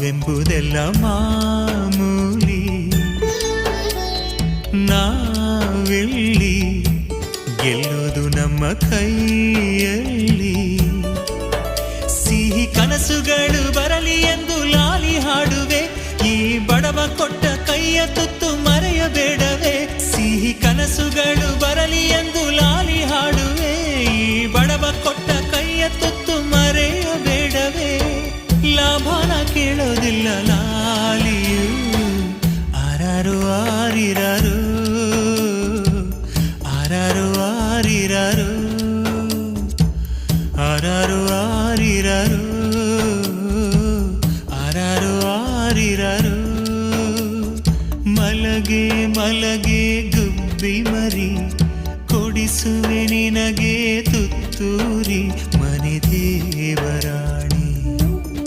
ನೋವೆಂಬುದೆಲ್ಲ ಮಾಮೂಲಿ, ನಾವೆಲ್ಲಿ ಗೆಲ್ಲೋದು ನಮ್ಮ ಕೈಯಲ್ಲಿ. ಸಿಹಿ ಕನಸುಗಳು ಬರಲಿ ಎಂದು ಲಾಲಿ ಹಾಡುವೆ, ಈ ಬಡವ ಕೊಟ್ಟ ಕೈಯ ತುತ್ತು ಮರೆಯಬೇಡವೇ. ಸಿಹಿ ಕನಸುಗಳು ಬರಲಿ ಎಂದು ಲಾಲಿ ಹಾಡುವೆ, ಈ ಬಡವ ಕೊಟ್ಟ ಕೈಯ ತುತ್ತು ಮರೆಯಬೇಡವೇ. ಲಾಭ